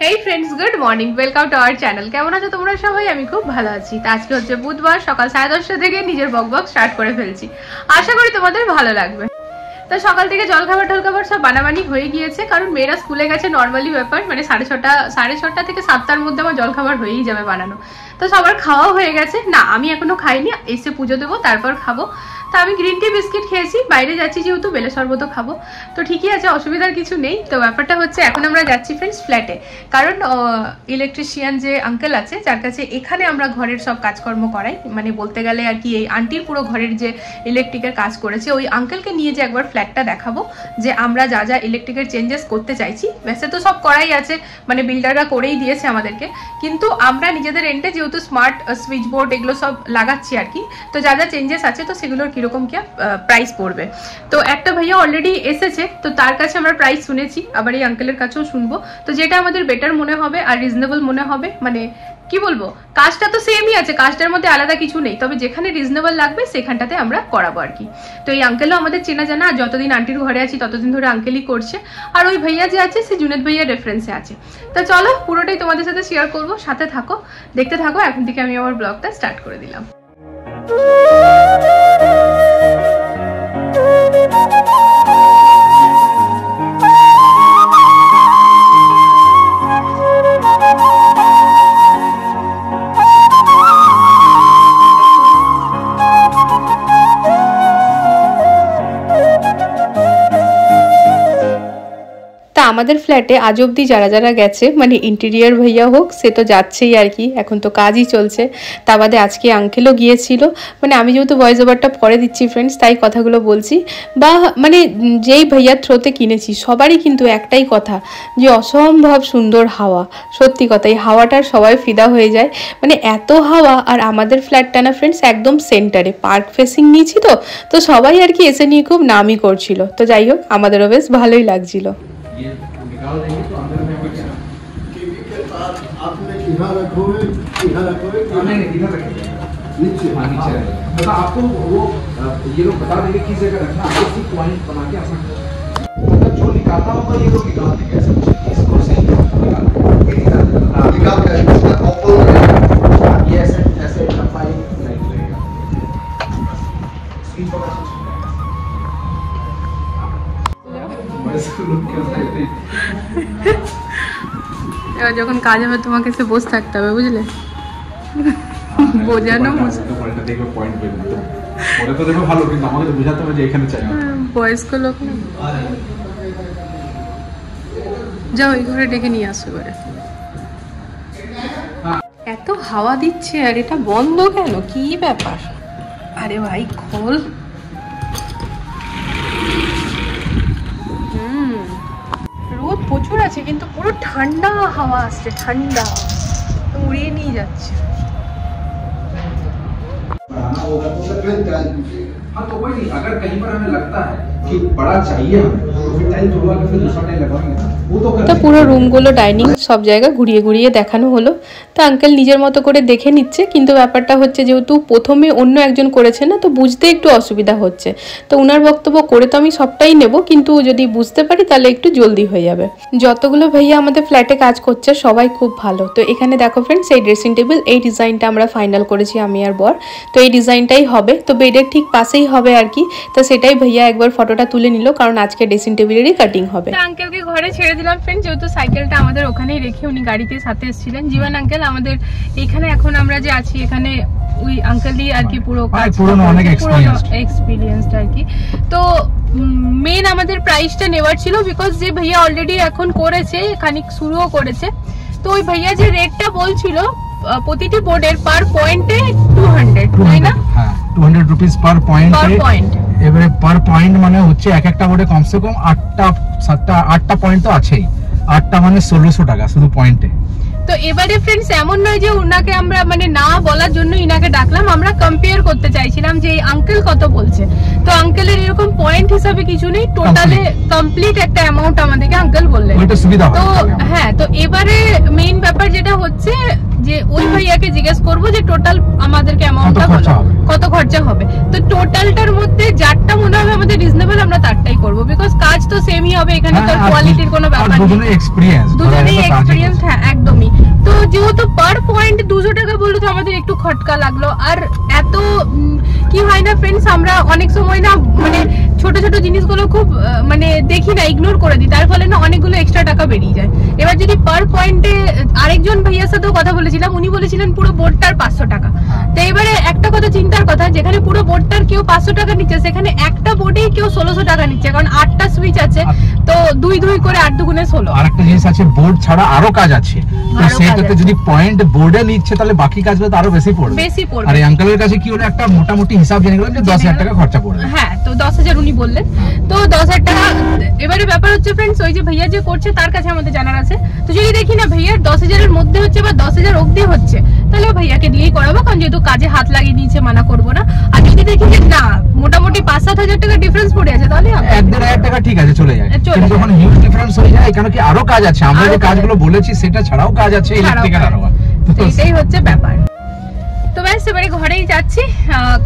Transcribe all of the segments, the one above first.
Hey friends, good morning, welcome to our channel. কেমন আছো তোমরা সবাই? আমি খুব ভালো আছি। তো আজকে হচ্ছে বুধবার, সকাল 10:30 থেকে নিজের বকবক স্টার্ট করে ফেলছি। আশা করি তোমাদের ভালো লাগবে। তো সকাল থেকে জলখাবার সব বানাবানি হয়ে গিয়েছে, কারণ মেয়েরা স্কুলে গেছে। নর্মালি ব্যাপার মানে 6:30 থেকে 7টার মধ্যে আমার জলখাবার হয়েই যাবে বানানো। তো সবার খাওয়াও হয়ে গেছে। না, আমি এখনো খাইনি, এসে পুজো দেবো তারপর খাবো। তো আমি গ্রিন টি বিস্কিট খেয়েছি, বাইরে যাচ্ছি যেহেতু বেলে শরবতও খাবো। তো ঠিকই আছে, অসুবিধার কিছু নেই। তো ব্যাপারটা হচ্ছে এখন আমরা যাচ্ছি ফ্রেন্ডস ফ্ল্যাটে, কারণ ইলেকট্রিশিয়ান যে আঙ্কেল আছে যার কাছে এখানে আমরা ঘরের সব কাজকর্ম করাই, মানে বলতে গেলে আর কি এই আন্টির পুরো ঘরের যে ইলেকট্রিকের কাজ করেছে ওই আঙ্কেলকে নিয়ে যে একবার ফ্ল্যাটটা দেখাবো, যে আমরা যা যা ইলেকট্রিকের চেঞ্জেস করতে চাইছি। ব্যাসে তো সব করাই আছে, মানে বিল্ডাররা করেই দিয়েছে আমাদেরকে, কিন্তু আমরা নিজেদের এন্ডে যেহেতু স্মার্ট সুইচ বোর্ড এগুলো সব লাগাচ্ছি আর কি। তো যা যা চেঞ্জেস আছে তো সেগুলোর কিরকম কি প্রাইস পড়বে। তো একটা ভাইয়া অলরেডি এসেছে, তো তার কাছে আমরা প্রাইস শুনেছি, আবার এই আঙ্কেলের কাছেও শুনবো। তো যেটা আমাদের বেটার মনে হবে আর রিজনেবল মনে হবে, মানে কি বলবো, কাজটা তো সেমই আছে, কাজটার মধ্যে আলাদা কিছু নেই, তবে যেখানে রিজনেবল লাগবে সেখানটাতে আমরা করাবো আর কি। তো এই আঙ্কেলও আমাদের চেনা জানা, আর যতদিন আন্টির ঘরে আছি ততদিন ধরে আঙ্কেলই করছে। আর ওই ভাইয়া যে আছে সে জুনেদ ভাইয়ার রেফারেন্সে আছে। তো চলো পুরোটাই তোমাদের সাথে শেয়ার করবো, সাথে থাকো, দেখতে থাকো। এখন থেকে আমি আমার ব্লগটা স্টার্ট করে দিলাম। আমাদের ফ্ল্যাটে আজ অব্দি যারা যারা গেছে, মানে ইন্টেরিয়ার ভাইয়া হোক, সে তো যাচ্ছেই আর কি, এখন তো কাজই চলছে। তা বাদে আজকে আঙ্কেলও গিয়েছিল। মানে আমি যেহেতু ভয়েস ওভারটা পরে দিচ্ছি ফ্রেন্ডস, তাই কথাগুলো বলছি। বা মানে যেই ভাইয়ার থ্রোতে কিনেছি সবারই কিন্তু একটাই কথা, যে অসম্ভব সুন্দর হাওয়া। সত্যি কথা, এই হাওয়াটার সবাই ফিদা হয়ে যায়। মানে এত হাওয়া, আর আমাদের ফ্ল্যাটটা না ফ্রেন্ডস একদম সেন্টারে, পার্ক ফেসিং নিয়েছি। তো সবাই আর কি এসে নিয়ে খুব নামই করছিল। তো যাই হোক, আমাদেরও বেশ ভালোই লাগছিল। ये निकाल देंगे तो अंदर में कुछ आपने इधर रखोगे नहीं इधर रखेंगे नीचे नीचे मतलब आपको वो ये लोग बता देंगे किस जगह रखना, आपको सिर्फ पॉइंट बना के आसान मतलब जो निकालता होगा ये लोग निकाल देंगे ऐसा कुछ इसको सही निकाल के इसका ऑपल ये ऐसे लंबाई नहीं लगेगा स्पीड पर এবার যখন কাজ হবে তোমাকে সে বসে থাকতে হবে, বুঝলে? বোঝানো বয়স্ক লোক না, যাও ওই ঘরে ডেকে নিয়ে আসো এবারে। এত হাওয়া দিচ্ছে আর এটা বন্ধ কেন, কি ব্যাপার? আরে ভাই খোল। রোদ প্রচুর আছে কিন্তু পুরো ঠান্ডা হাওয়া আসছে, ঠান্ডা উড়িয়ে নিয়ে যাচ্ছে। हाँ तो कोई नहीं, अगर कहीं पर हमें लगता है कि बड़ा चाहिए हमें तो फिर टाइल तोड़वा के फिर दूसरा टाइल लगवाएंगे ना, वो तो তো পুরো রুমগুলো ডাইনিং সব জায়গা ঘুরিয়ে ঘুরিয়ে দেখানো হলো। তো আঙ্কেল নিজের মতো করে দেখে নিচ্ছে, কিন্তু ব্যাপারটা হচ্ছে যেহেতু প্রথমে অন্য একজন করেছে না, তো বুঝতে একটু অসুবিধা হচ্ছে। তো উনার বক্তব্য করে তো আমি সবটাই নেব, কিন্তু যদি বুঝতে পারি তাহলে একটু জলদি হয়ে যাবে। যতগুলো ভাইয়া আমাদের ফ্ল্যাটে কাজ করছে সবাই খুব ভালো। তো এখানে দেখো ফ্রেন্ডস, এই ড্রেসিং টেবিল, এই ডিজাইনটা আমরা ফাইনাল করেছি আমি আর বর। তো এই ডিজাইনটাই হবে, তো বেডের ঠিক পাশেই হবে আর কি। তো সেটাই ভাইয়া একবার ফটোটা তুলে নিল, কারণ আজকে ড্রেসিং টেবিলেরই কাটিং হবে। আঙ্কেলকে ঘরে ছেড়ে দিলাম ফ্রেন্ড, যেহেতু সাইকেলটা আমাদের ওখানেই রেখে উনি গাড়িতে সাথে এসেছিলেন। জীবন আঙ্কেল আমাদের এখানে, এখন আমরা যে আছি এখানে ওই আঙ্কেলই আর কি পুরো এক্সপিরিয়েন্সড আর কি। তো মেন আমাদের প্রাইসটা নেওয়ার ছিল, বিকজ যে ভাইয়া অলরেডি এখন করেছে, খানিক শুরুও করেছে। তো ওই ভাইয়া যে রেটটা বলছিল প্রতিটি বোর্ডের পার পয়েন্টে 200, তাই না? হ্যাঁ 200 রুপিস পার পয়েন্ট। এবারে পার পয়েন্ট মানে হচ্ছে এক একটা বোর্ডে কমসে কম 8টা পয়েন্ট তো আছেই। 8টা মানে 1600 টাকা শুধু পয়েন্টে। তো এবারে ফ্রেন্ডস এমন নয় যে উনাকে আমরা মানে না বলার জন্য ইনাকে ডাকলাম, আমরা কম্পেয়ার করতে চাইছিলাম যে এই আঙ্কেল কত বলছে। তো আঙ্কেলের এরকম পয়েন্ট হিসাবে কিছু নেই, টোটালে কমপ্লিট একটা অ্যামাউন্ট আমাদেরকে আঙ্কেল বললেন। তো হ্যাঁ, তো এবারে মেইন ব্যাপার যেটা হচ্ছে যে ওই ভাইয়াকে জিজ্ঞেস করবো যে টোটাল আমাদেরকে অ্যামাউন্টটা কত খরচা হবে। তো টোটালটার মধ্যে যারটা মনে হবে আমাদের রিজনেবল আমরা তারটাই করবো, বিকজ কাজ তো সেমই হবে, এখানে তো কোয়ালিটির কোনো ব্যাপার নেই, দুজনেই এক্সপেরিয়েন্স। হ্যাঁ একদমই। তো যেহেতু পার পয়েন্ট 200 টাকা বললো তো আমাদের একটু খটকা লাগলো। আর এত কি হয় না ফ্রেন্ডস, আমরা অনেক সময় না মানে ছোট ছোট জিনিসগুলো খুব মানে দেখি না, ইগনোর করে দিই, তার ফলে না অনেকগুলো এক্সট্রা টাকা বেরিয়ে যায়। এবার যদি পার পয়েন্টে আরেকজন ভাইয়ার সাথেও কথা বলেছিলাম, উনি বলেছিলেন পুরো বোর্ডটার 500 টাকা। তো এবারে একটা কথা চিন্তার কথা, যেখানে পুরো বোর্ডটার কেউ 500 টাকা নিচ্ছে, সেখানে একটা বোর্ডেই কেউ 1600 টাকা নিচ্ছে, কারণ 8টা সুইচ আছে, তো 2 করে 8 দুগুণে 16। আরেকটা জিনিস আছে, বোর্ড ছাড়া আরো কাজ আছে, তো সেটাতে যদি পয়েন্ট বোর্ডে নিচ্ছে তাহলে বাকি কাজগুলো তো আরো বেশি পড়বে। আর এই আঙ্কেলের কাছে কি হলো, একটা মোটামুটি হিসাব জেনে গেলাম যে 10,000 টাকা খরচা পড়বে। হ্যাঁ, তো 10,000 উনি বললেন, তো 10,000 টাকা। এবারে ব্যাপার হচ্ছে ফ্রেন্ডস, ওই যে ভাইয়া যে করছে তার কাছে আমাদের জানার আছে, তো যদি দেখি না ভাইয়ার 10,000 এর মধ্যে হচ্ছে বা 10,000 অবধি হচ্ছে, তাহলে ভাইয়াকে দিয়েই করাবো, কারণ যেহেতু কাজে হাত লাগিয়ে দিয়েছে, মানা করবো না। আর যদি দেখি যে না মোটামুটি 5-7 হাজার টাকা ডিফারেন্স পড়ে আছে, তাহলে 1-1.5 টাকা ঠিক আছে চলে যায়। কিন্তু যখন হিউজ ডিফারেন্স হয়ে যায়, এখানে কি আরো কাজ আছে, আমরা যে কাজগুলো বলেছি সেটা ছাড়াও কাজ আছে, ইলেকট্রিক্যাল আরো। এটাই হচ্ছে ব্যাপার। তো ব্যাস এবারে ঘরেই যাচ্ছি।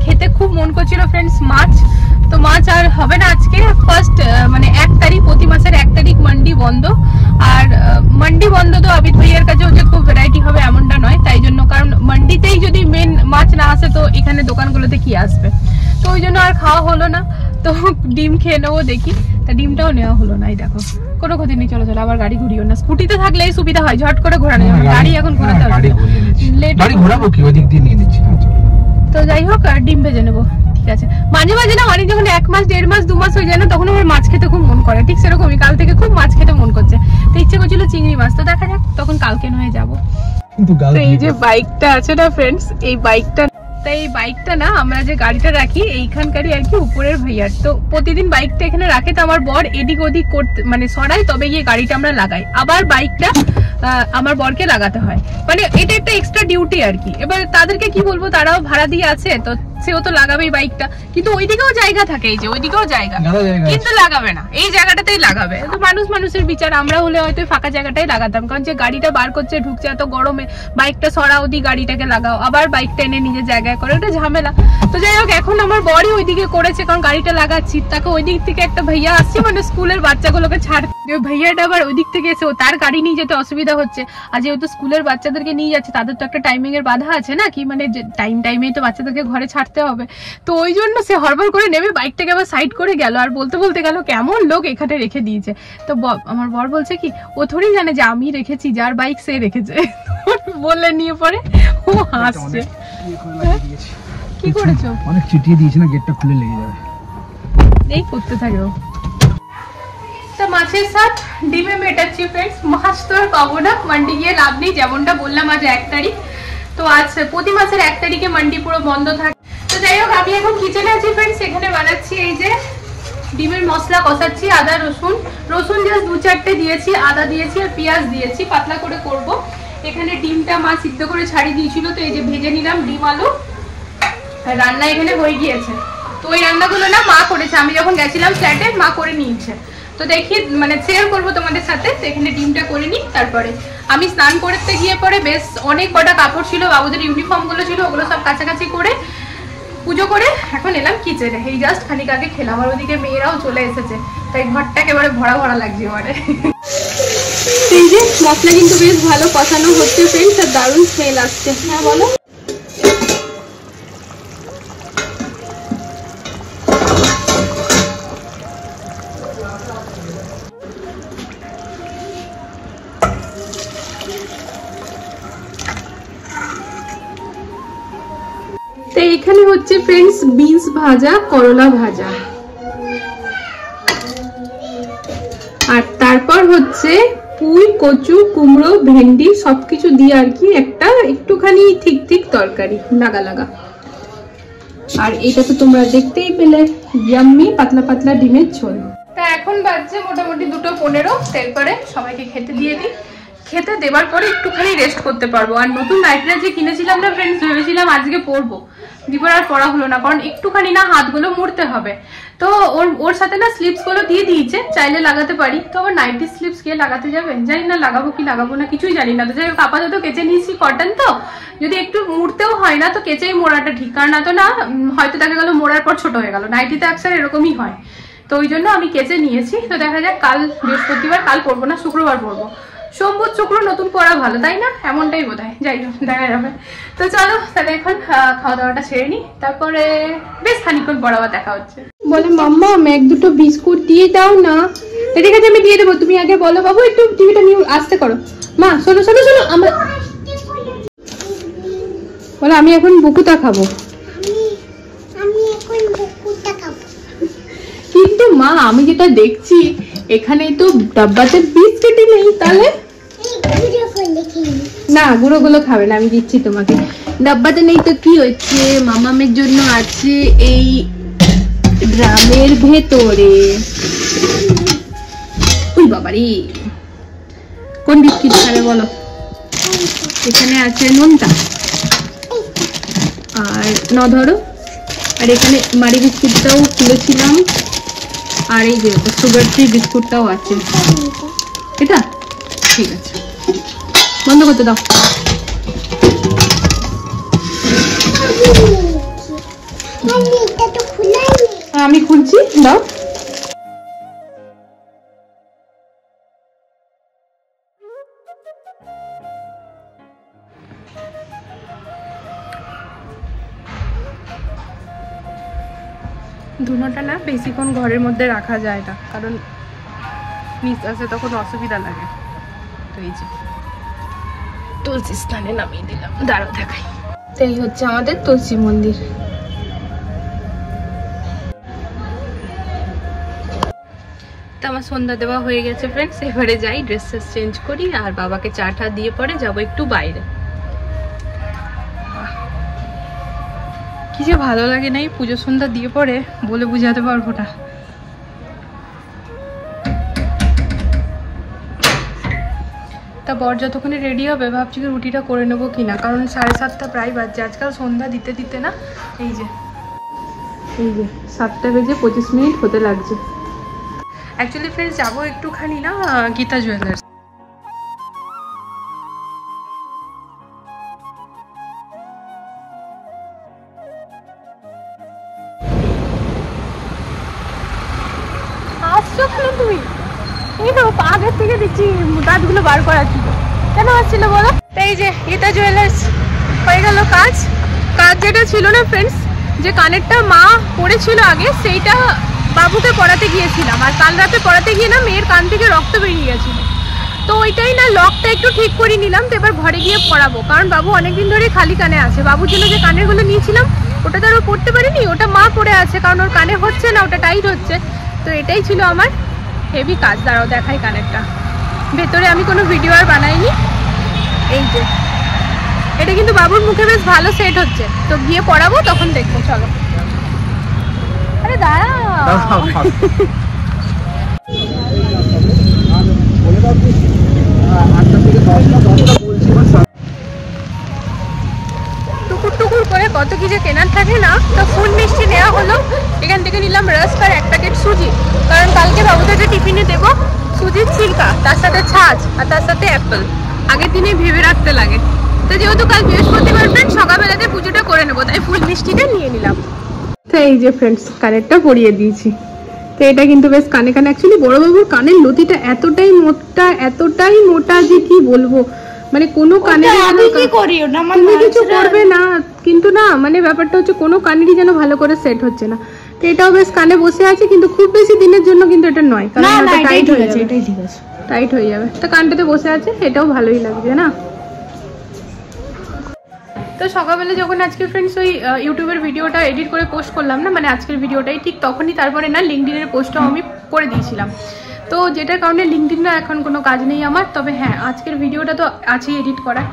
খেতে খুব মন করছিল ফ্রেন্ডস মাছ, তো মাছ আর হবে না আজকে। ফার্স্ট মানে 1 তারিখ, প্রতি মাসের 1 তারিখ মান্ডি বন্ধ। আর মান্ডি বন্ধ তো আবিদ ভাইয়ার কাছে হচ্ছে খুব ভ্যারাইটি হবে এমনটা নয়, তাই জন্য, কারণ মান্ডিতেই যদি মেন মাছ না আসে তো এখানে দোকানগুলোতে কি আসবে, তো ওই জন্য আর খাওয়া হলো না। তো ডিম খেয়ে নেবো দেখি, তা ডিমটাও নেওয়া হলো না। এই দেখো কোনো ক্ষতি নেই, চলো চলো আবার গাড়ি ঘুরিও না। স্কুটিতে থাকলে এই সুবিধা হয়, ঝট করে ঘোরানো যাবে, গাড়ি এখন ঘোরাতে হবে, গাড়ি ঘোরাবো কি ওই দিক দিয়ে নিয়ে নিচ্ছি। তো যাই হোক ডিম ভেজে নেবো, ঠিক আছে। মাঝে মাঝে না অনেক যখন 1 মাস 1.5 মাস 2 মাস হয়ে যায় না, তখন আমার মাছ খেতে খুব মন করে, ঠিক সেরকমই কাল থেকে খুব মাছ খেতে মন করছে, তো ইচ্ছে করছিল চিংড়ি মাছ, তো দেখা যাক তখন কালকে নয় যাবো। এই যে বাইকটা আছে না ফ্রেন্ডস, এই বাইকটা, তাই এই বাইকটা না আমরা যে গাড়িটা রাখি এইখানকারই আর কি, উপরের ভাইয়ার। তো প্রতিদিন বাইকটা এখানে রাখে, তো আমার বর এদিক ওদিক করতে মানে সরাই, তবে গিয়ে গাড়িটা আমরা লাগাই, আবার বাইকটা আমার বরকে লাগাতে হয়, মানে এটা একটা এক্সট্রা ডিউটি আর কি। এবার তাদেরকে কি বলবো, তারাও ভাড়া দিয়ে আছে, তো সেও তো লাগাবেই বাইকটা, কিন্তু ওইদিকেও জায়গা থাকে, এই যে ওইদিকেও জায়গা, কিন্তু লাগাবে না, এই জায়গাটাতেই লাগাবে। তো মানুষের বিচার, আমরা হলে হয়তো ফাঁকা জায়গাটাই লাগাতাম, কারণ যে গাড়িটা বার করছে ঢুকছে এত গরমে, বাইকটা সরাও দি, গাড়িটাকে লাগাও, আবার বাইকটা এনে নিজের জায়গায় করে, ওটা ঝামেলা। তো যাই হোক এখন আমার বরই ওইদিকে করেছে, কারণ গাড়িটা লাগাচ্ছি, তাকে ওই দিক থেকে একটা ভাইয়া আসছে, মানে স্কুলের বাচ্চাগুলোকে ছাড়, ভাইয়াটা আবার ওই দিক থেকে এসে তার গাড়ি নিয়ে যেতে অসুবিধা হচ্ছে, আর যেহেতু স্কুলের বাচ্চাদেরকে নিয়ে যাচ্ছে তাদের তো একটা টাইমিং এর বাধা আছে না, কি মানে টাইমেই তো বাচ্চাদেরকে ঘরে ছাড়তে হবে, তো ওই জন্য সে হড়বড় করে নেমে বাইকটাকে আবার সাইড করে গেল, আর বলতে বলতে গেল কেমন লোক এখানে রেখে দিয়েছে। তো আমার বর বলছে কি, ও থোড়ি জানে যে আমি রেখেছি, যার বাইক সে রেখেছে, বললে নিয়ে পরে ও হাসছে। কি করেছো? অনেক চিটিয়ে দিয়েছি না, গেটটা খুলে লেগে যাবে, এই করতে থাকে ও। তো মাছের সাথ ডিমে মেটাচ্ছি ফ্রেন্ডস, মাছ তো আর পাবো না, মান্ডি গিয়ে লাভ নেই, যেমনটা বললাম আজ 1 তারিখ, তো আজ প্রতি মাসের 1 তারিখে মান্ডি পুরো বন্ধ থাকে। তো যাই হোক আমি এখন কিচেনে আছি ফ্রেন্ডস, এখানে বানাচ্ছি এই যে ডিমের মশলা কষাচ্ছি, আদা রসুন জাস্ট 2-4টে দিয়েছি, আদা দিয়েছি আর পেঁয়াজ দিয়েছি, পাতলা করে করব। এখানে ডিমটা মা সিদ্ধ করে ছাড়িয়ে দিয়েছিল, তো এই যে ভেজে নিলাম ডিম আলু, আর রান্না এখানে হয়ে গিয়েছে। তো ওই রান্নাগুলো না মা করেছে, আমি যখন গেছিলাম ফ্ল্যাটে মা করে নিয়েছে, তো দেখি মানে শেয়ার করবো তোমাদের সাথে। তো এখানে ডিমটা করে নিই, তারপরে আমি স্নান করতে গিয়ে পরে বেশ অনেক কটা কাপড় ছিল, বাবুদের ইউনিফর্মগুলো ছিল, ওগুলো সব কাছাকাছি করে পুজো করে এখন এলাম কিচেনে, এই জাস্ট খানিক আগে খেলাম, আর ওদিকে মেয়েরাও চলে এসেছে, তাই ঘরটা একেবারে ভরা ভরা লাগছে এবারে। এই যে মশলা কিন্তু বেশ ভালো কষানো হচ্ছে ফ্রেন্ডস, আর দারুণ স্মেল আসছে। হ্যাঁ বলো। তো এখানে হচ্ছে ফ্রেন্ডস বিনস ভাজা, করলা ভাজা, আর তারপর হচ্ছে পুঁই, কচু, কুমড়ো, ভেন্ডি সবকিছু দিয়ে আর কি একটা একটুখানি ঠিক ঠিক তরকারি লাগা লাগা। আর এটা তো তোমরা দেখতেই পেলে, ইয়াম্মি পাতলা পাতলা ডিমের ঝোল। তা এখন বাজছে মোটামুটি 2:15, এরপরে সবাইকে খেতে দিয়ে দিই। খেতে দেওয়ার পরে একটুখানি রেস্ট করতে পারবো। আর নতুন নাইটিটা যে কিনেছিলাম না ফ্রেন্ডস, ভেবেছিলাম আজকে পরবো, দিবার আর পরা হলো না, কারণ একটুখানি না হাতগুলো মুড়তে হবে। তো ওর সাথে না স্লিপস গুলো দিয়ে দিয়েছে, চাইলে লাগাতে পারি। তো আবার নাইটি স্লিপস কে লাগাতে যাবে, জানি না লাগাবো কি লাগাবো না, কিছুই জানি না। তো যাই হোক, আপাতত কেচে নিয়েছি, কটন তো যদি একটু মুড়তেও হয় না তো কেচেই মোড়াটা ঠিক, কারণ না তো না হয়তো দেখা গেল মোড়ার পর ছোট হয়ে গেল, নাইটিতে অ্যাকসার এরকমই হয়। তো ওই জন্য আমি কেচে নিয়েছি। তো দেখা যাক, কাল বৃহস্পতিবার, কাল পরবো না, শুক্রবার পরবো। সোম বুধ শুক্র নতুন পরা ভালো, তাই না? এমনটাই বোধ হয়, যাই হোক দেখা যাবে। তো চলো তাহলে এখন খাওয়া দাওয়াটা ছেড়ে নি, তারপরে বেশ খানিক্ষণ পর আবার দেখা হচ্ছে। বলে মাম্মা আমি এক দুটো বিস্কুট দিয়ে দাও না। ঠিক আছে আমি দিয়ে দেবো, তুমি আগে বলো বাবু একটু টিভিটা নিয়ে আসতে করো। মা শোনো শোনো শোনো, আমার বলো আমি এখন বুকুটা খাবো। কিন্তু মা আমি যেটা দেখছি এখানে তো ডাব্বাতে বিস্কুটই নেই, তাহলে না গুঁড়োগুলো খাবে না, আমি দিচ্ছি তোমাকে। ডাব্বাতে নেই তো কি হচ্ছে, মামামের জন্য আছে এই ড্রামের ভেতরে। ওই বাবারি, কোন বিস্কিট খাবে বলো? এখানে আছে নোনতা আর ধরো, আর এখানে মারি বিস্কুটটাও খুলেছিলাম, আর এই যে সুগার ফ্রি বিস্কুটটাও আছে। এটা ঠিক আছে, বন্ধ করতে দাও। আমি খুলছি, দাও। ধুনোটা না বেশিক্ষণ ঘরের মধ্যে রাখা যায় না, কারণ নিঃশ্বাসে তখন অসুবিধা লাগে। তো এই যে তুলসী স্থানে নামিয়ে দিলাম, দাঁড়াও দেখাই। তো এই হচ্ছে আমাদের তুলসী মন্দির। তো আমার সন্ধ্যা দেওয়া হয়ে গেছে ফ্রেন্ডস, এবারে যাই ড্রেস চেঞ্জ করি আর বাবাকে চা টা দিয়ে পরে যাবো একটু বাইরে। কি যে ভালো লাগে না এই পুজো সন্ধ্যা দিয়ে পরে, বলে বুঝাতে পারবো না। তা বর যতক্ষণে রেডি হবে ভাবছি কি রুটিটা করে নেবো কিনা, কারণ 7:30 প্রায় বাজছে। আজকাল সন্ধ্যা দিতে দিতে না এই যে 7টা বেজে 25 মিনিট হতে লাগছে। অ্যাকচুয়ালি ফ্রেন্ডস যাবো একটুখানি না গীতা জুয়েলার্স। আসছো কেন তুমি? এই তো আগের থেকে দেখছি দাঁতগুলো বার করার ছিল, কেন আসছিল বলো? এই যে গীতা জুয়েলার্স হয়ে গেল কাজ। যেটা ছিল না ফ্রেন্ডস, যে কানেরটা মা পড়েছিল আগে, সেইটা বাবুকে পড়াতে গিয়েছিলাম, আর কাল রাতে পড়াতে গিয়ে না মেয়ের কান থেকে রক্ত বেরিয়ে গেছিল। তো ওইটাই না লকটা একটু ঠিক করে নিলাম, তো এবার ঘরে গিয়ে পড়াবো, কারণ বাবু অনেকদিন ধরে খালি কানে আছে। বাবুর জন্য যে কানেরগুলো নিয়েছিলাম ওটা তো আর ও পড়তে পারিনি, ওটা মা পড়ে আছে, কারণ ওর কানে হচ্ছে না, ওটা টাইট হচ্ছে। তো এটাই ছিল আমার হেভি কাজ। দাঁড়াও দেখাই কানেরটা, ভেতরে আমি কোনো ভিডিও আর বানাইনি। এই যে এটা কিন্তু বাবুর মুখে বেশ ভালো সেট হচ্ছে, তো গিয়ে পড়াবো তখন দেখবো। চলো। আরে দাঁড়াও, টুকুর টুকুর করে কত কি যে কেনার থাকে না। তো ফুল মিষ্টি নেওয়া হলো, এখান থেকে নিলাম রাস্ক আর 1 প্যাকেট সুজি, কারণ কালকে বাবুদেরকে টিফিনে দেবো সুজির ছিলকা, তার সাথে ছাঁচ আর তার সাথে অ্যাপেল। আগের দিনে ভেবে রাখতে লাগে। তো যেহেতু কাল বৃহস্পতিবার ফ্রেন্ড সকালবেলাতে পুজোটা করে নেবো, তাই ফুল মিষ্টিটা নিয়ে নিলাম। তো এই যে ফ্রেন্ডস কানেরটা পরিয়ে দিয়েছি। তো এটা কিন্তু বেশ কানে কানে, অ্যাকচুয়ালি বড় বাবুর কানের লতিটা এতটাই মোটা যে কি বলবো, মানে কোনো কানের কিছু করবে না, কিন্তু না মানে ব্যাপারটা হচ্ছে কোনো কানেরই যেন ভালো করে সেট হচ্ছে না। তো এটাও বেশ কানে বসে আছে, কিন্তু খুব বেশি দিনের জন্য কিন্তু এটা নয়, কারণ এটা টাইট হয়ে যাবে, এটাই ঠিক আছে, টাইট হয়ে যাবে। তো কানটাতে বসে আছে, এটাও ভালোই লাগছে না। তো সকালবেলা যখন আজকে ফ্রেন্ডস ওই ইউটিউবের ভিডিওটা এডিট করে পোস্ট করলাম না, মানে আজকের ভিডিওটাই ঠিক তখনই তারপরে না লিঙ্কডিনের পোস্টটাও আমি করে দিয়েছিলাম। তো যেটার কারণে লিঙ্কডিনে এখন কোনো কাজ নেই আমার, তবে হ্যাঁ আজকের ভিডিওটা তো আছেই এডিট করা।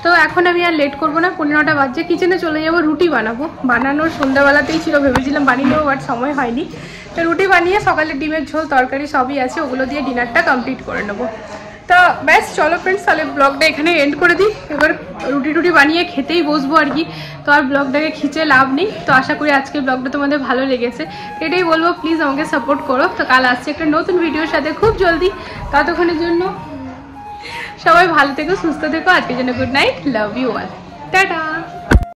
তো এখন আমি আর লেট করবো না, 15টা বাজছে, কিচেনে চলে যাবো, রুটি বানাবো। বানানোর সন্ধ্যাবেলাতেই ছিল, ভেবেছিলাম বানিয়ে নেবো, বাট সময় হয়নি। তো রুটি বানিয়ে সকালে ডিমের ঝোল তরকারি সবই আছে, ওগুলো দিয়ে ডিনারটা কমপ্লিট করে নেবো। তো তা ব্যাস চলো ফ্রেন্ডস, তাহলে ব্লগটা এখানে এন্ড করে দিই। এবার রুটি টুটি বানিয়ে খেতেই বসবো আর কি। তো আর ব্লগটাকে খিচে লাভ নেই। তো আশা করি আজকের ব্লগটা তোমাদের ভালো লেগেছে। এটাই বলবো, প্লিজ আমাকে সাপোর্ট করো। তো কাল আসছে একটা নতুন ভিডিওর সাথে খুব জলদি। ততক্ষণের জন্য সবাই ভালো থেকো, সুস্থ থেকো। আজকের জন্য good night, love you all, tata.